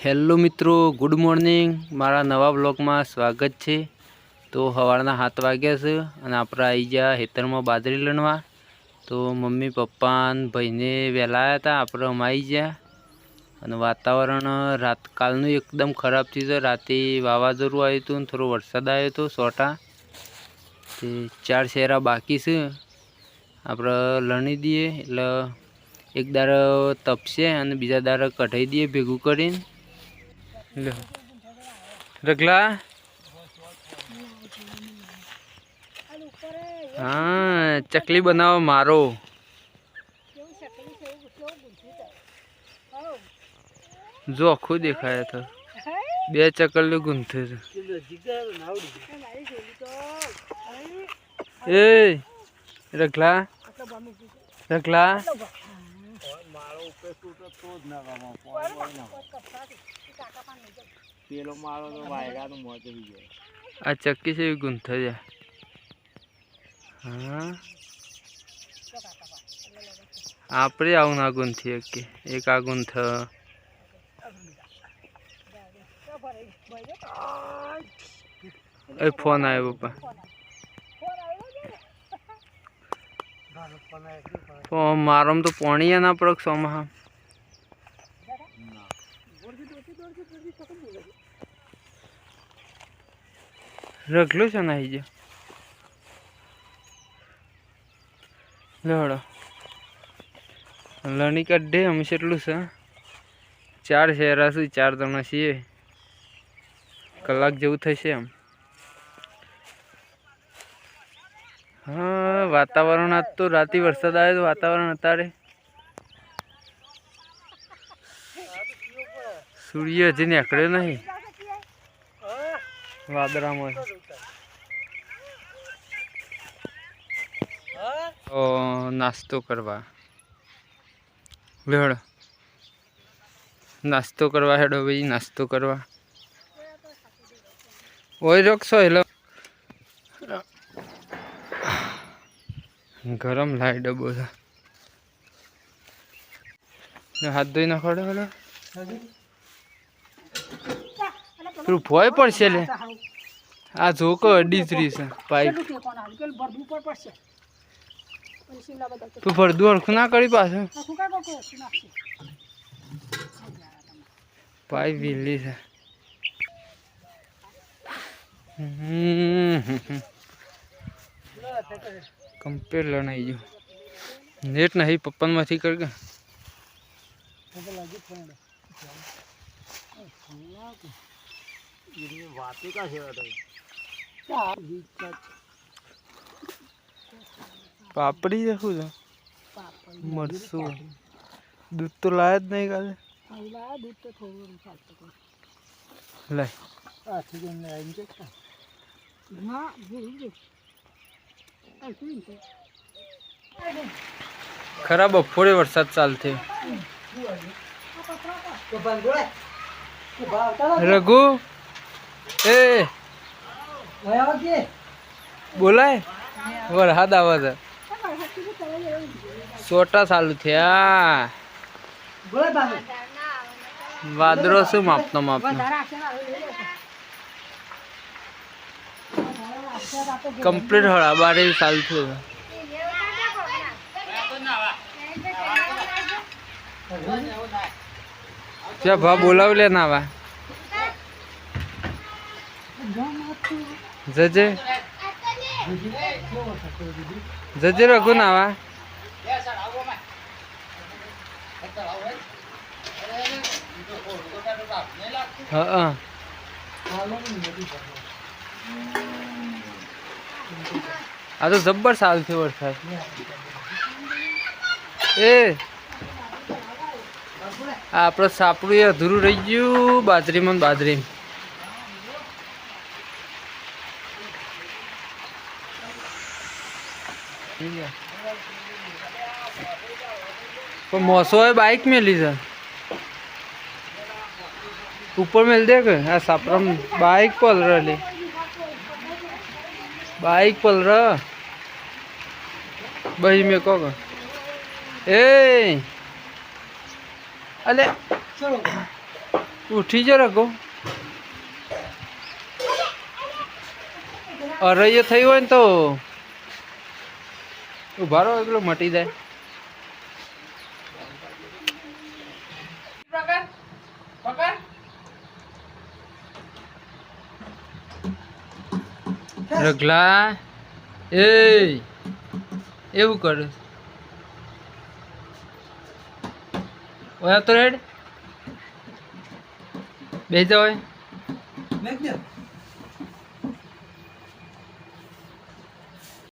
Hello મિત્રો, good morning. મારા નવા બ્લોગમાં સ્વાગત છે. તો સવારના 7 વાગ્યા છે અને આપણે આવી ગયા ખેતરમાં બાજરી લણવા. તો મમ્મી પપ્પા અને ભાઈને વહેલા આવ્યા હતા, આપણે આવી ગયા. અને વાતાવરણ કાલનું એકદમ ખરાબ થયું છે. રાતે વાવાઝોડું આવ્યું હતું અને થોડો વરસાદ આવ્યો હતો સોટા. તે 4 શેરા બાકી છે, આપણે લણી દઈએ એટલે એક દારો તપશે અને બીજા દારો કઢાઈ દઈએ ભેગું કરીને. રગલા હા, ચકલી બનાવો મારો. જો આખું દેખાય તો 2 ચકલીઓ ગુંથે છે. એ રગલા રગલા આ ચક્કી છે ગુંથ છે. હા, આપણે આવું ના ગુંથી એક આ ગુંથ. એ ફોન આવ્યો પપ્પા. મારો તો પાણી ના પડે સોમાં. રગલું છે ને આવી ગયો. લડો લણી કાઢે અમે એટલું છે. 4 શેરા છે, 4 જણા છીએ. કલાક જેવું થશે એમ. હા, વાતાવરણ આજ તો રાતે વરસાદ આવ્યો તો વાતાવરણ અત્યારે સૂર્ય હજી નીકળ્યો નહીં વાદળામાં. નાસ્તો કરવા હેડો, નાસ્તો કરવા હેડો ભાઈ, નાસ્તો કરવા. ઓય રખશો હેલો, ગરમ લાઈ ડબ્બો છે. હાથ ધોઈ નાખો. હેલો પેલું ભોય પડશે લે. આ જોકો અડી જ રહી છે પાઇપ. તું ભરદું હરખું ના કરી પાછું. પાઇપ વીલી છે. કમ્પ્લીટ લણાઈ ગયું. નેટ નહીં પપ્પામાંથી કર કે પાપડી છે. શું છે? મરસું. દૂધ તો લાયા જ નહીં કાલે. ખરા બપોરે વરસાદ ચાલુ થયો. રઘુ એ બોલાય વરસાદ આવે છે. સોટા ચાલુ થયા. વાદળો શું માપનો કમ્પ્લીટ હળા બારે ચાલુ થયું. ત્યાં ભા બોલાવી લે ના વા જજે જજે રઘુ નાવા. હા, આ તો જબ્બર સાલ છે વરસાદ. એ આપણે સાપડું એ અધૂરું રહી ગયું બાજરીમાં. બાજરી મોસો બાइक मेली છે ऊपर मेल दे के आ सापरा बाइक पल रही. बाइक पल रहा भाई में को ए अले ઉઠી જ રગો અરૈયો થયું હોય ને તો ઉભા રહો એટલો મટી જાય. રગલા એ એવું કરે ઓય તો રેડ બેસી જાવ.